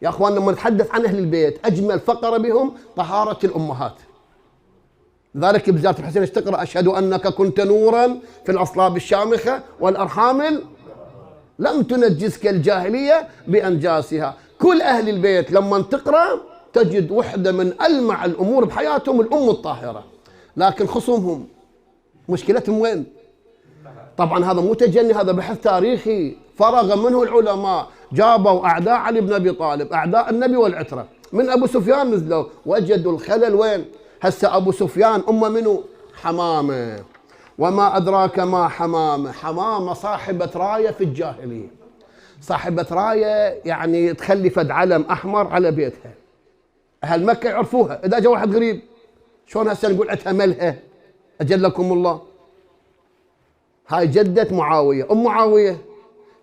يا أخوان لما نتحدث عن أهل البيت أجمل فقرة بهم طهارة الأمهات. لذلك بزيارة الحسين ايش تقرأ؟ أشهد أنك كنت نورا في الأصلاب الشامخة والأرحام لم تنجسك الجاهلية بأنجاسها. كل أهل البيت لما تقرأ تجد وحدة من ألمع الأمور بحياتهم الأم الطاهرة. لكن خصومهم مشكلتهم وين؟ طبعا هذا مو تجني، هذا بحث تاريخي فرغ منه العلماء. جابوا أعداء علي بن أبي طالب، أعداء النبي والعترة، من أبو سفيان نزلوا وجدوا الخلل وين؟ هسه أبو سفيان أمه منه؟ حمامة. وما أدراك ما حمامة؟ حمامة صاحبة راية في الجاهلية، صاحبة راية يعني تخلي فد علم أحمر على بيتها. أهل مكة يعرفوها، إذا جاء واحد غريب شلون هسه نقول عتها ملهى؟ أجلكم الله. هاي جدة معاوية، أم معاوية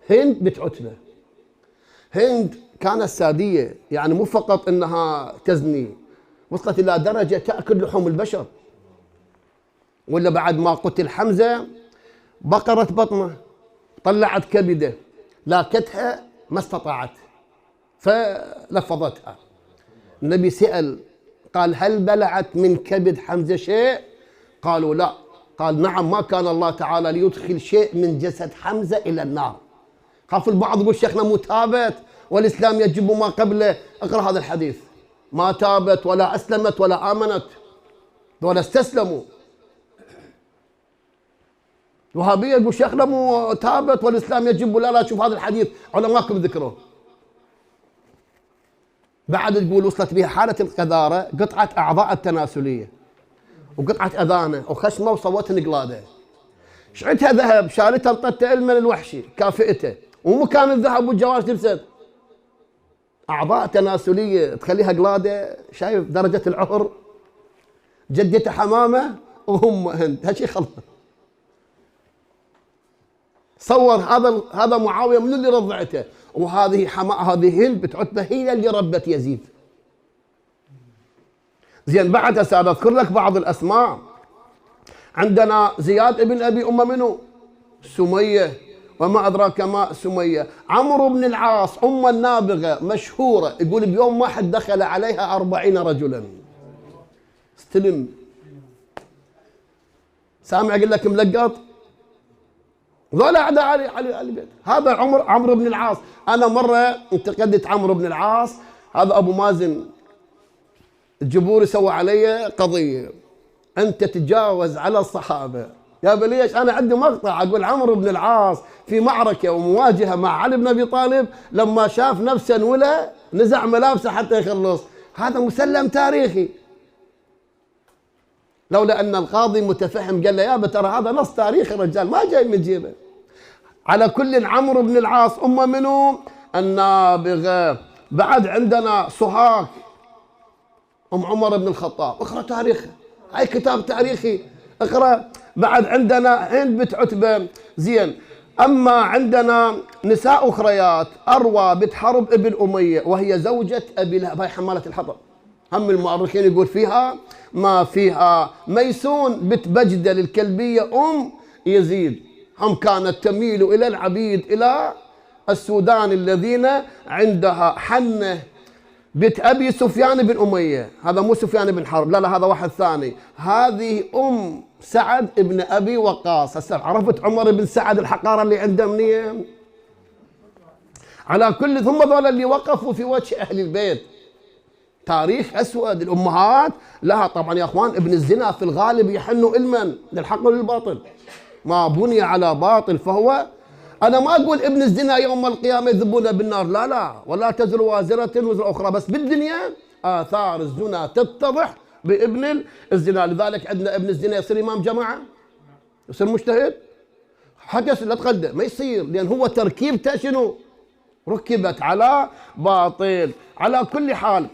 هند بنت عتبة. هند كانت سادية، يعني مو فقط إنها تزني، وصلت إلى درجة تأكل لحوم البشر. ولا بعد ما قتل حمزة بقرت بطنه، طلعت كبده، لاكتها ما استطاعت فلفظتها. النبي سأل قال هل بلعت من كبد حمزة شيء؟ قالوا لا. قال نعم، ما كان الله تعالى ليدخل شيء من جسد حمزة إلى النار. خاف البعض يقول شيخنا مو تابت والإسلام يجب ما قبله. اقرأ هذا الحديث، ما تابت ولا أسلمت ولا آمنت ولا استسلموا. الوهابية يقول شيخنا مو تابت والإسلام يجب، لا شوف هذا الحديث علماءكم ذكره. بعد تقول وصلت بها حالة القذارة، قطعة أعضاء التناسلية وقطعة أذانه وخشمه وصوتها قلادة. شعتها ذهب، شالتها انطتها المن الوحشي كافئته، ومكان الذهب والجواش لبست. أعضاء تناسلية تخليها قلادة. شايف درجة العهر؟ جدته حمامة وهم هند، هالشيء خلص. صور هذا معاوية من اللي رضعته، وهذه هذه هند بنت عتبة هي اللي ربت يزيد. زين بعد هسه اذكر لك بعض الاسماء. عندنا زياد ابن ابي منه؟ سمية. وما ادراك ما سمية. عمرو بن العاص ام النابغة مشهورة، يقول بيوم واحد دخل عليها 40 رجلا. استلم سامع اقول لك ملقط؟ ذولا اعداء علي البيت. هذا عمرو بن العاص. انا مره انتقدت عمرو بن العاص، هذا ابو مازن الجبوري سوى علي قضيه، انت تتجاوز على الصحابه. يا ليش؟ انا عندي مقطع اقول عمرو بن العاص في معركه ومواجهه مع علي بن ابي طالب، لما شاف نفسه انولى نزع ملابسه حتى يخلص. هذا مسلم تاريخي. لولا ان القاضي متفهم قال له يابا ترى هذا نص تاريخي الرجال ما جاي من جيبه. على كل عمرو بن العاص امه منه؟ النابغه. بعد عندنا سهاك ام عمر بن الخطاب، اقرا تاريخها، هاي كتاب تاريخي اقرا. بعد عندنا هند بنت عتبه. زين. اما عندنا نساء اخريات، اروى بنت حرب ابن اميه وهي زوجة ابي لهب، هاي حمالة الحطب. هم المؤرخين يقول فيها ما فيها. ميسون بنت بجدل الكلبية ام يزيد، هم كانت تميل الى العبيد الى السودان الذين عندها. حنة بنت ابي سفيان بن اميه، هذا مو سفيان بن حرب، لا هذا واحد ثاني. هذه ام سعد بن ابي وقاص. هسه عرفت عمر بن سعد الحقاره اللي عنده منين؟ على كل ثم ذول اللي وقفوا في وجه اهل البيت. تاريخ اسود. الامهات لها طبعا يا اخوان. ابن الزنا في الغالب يحن علما للحق وللباطل، ما بني على باطل فهو. انا ما اقول ابن الزنا يوم القيامه يذبونه بالنار، لا ولا تزر وازره وزر اخرى، بس بالدنيا اثار الزنا تتضح بابن الزنا. لذلك عندنا ابن الزنا يصير امام جماعه، يصير مجتهد، حدث لا تقدم ما يصير، لان هو تركيبته شنو؟ ركبت على باطل. على كل حال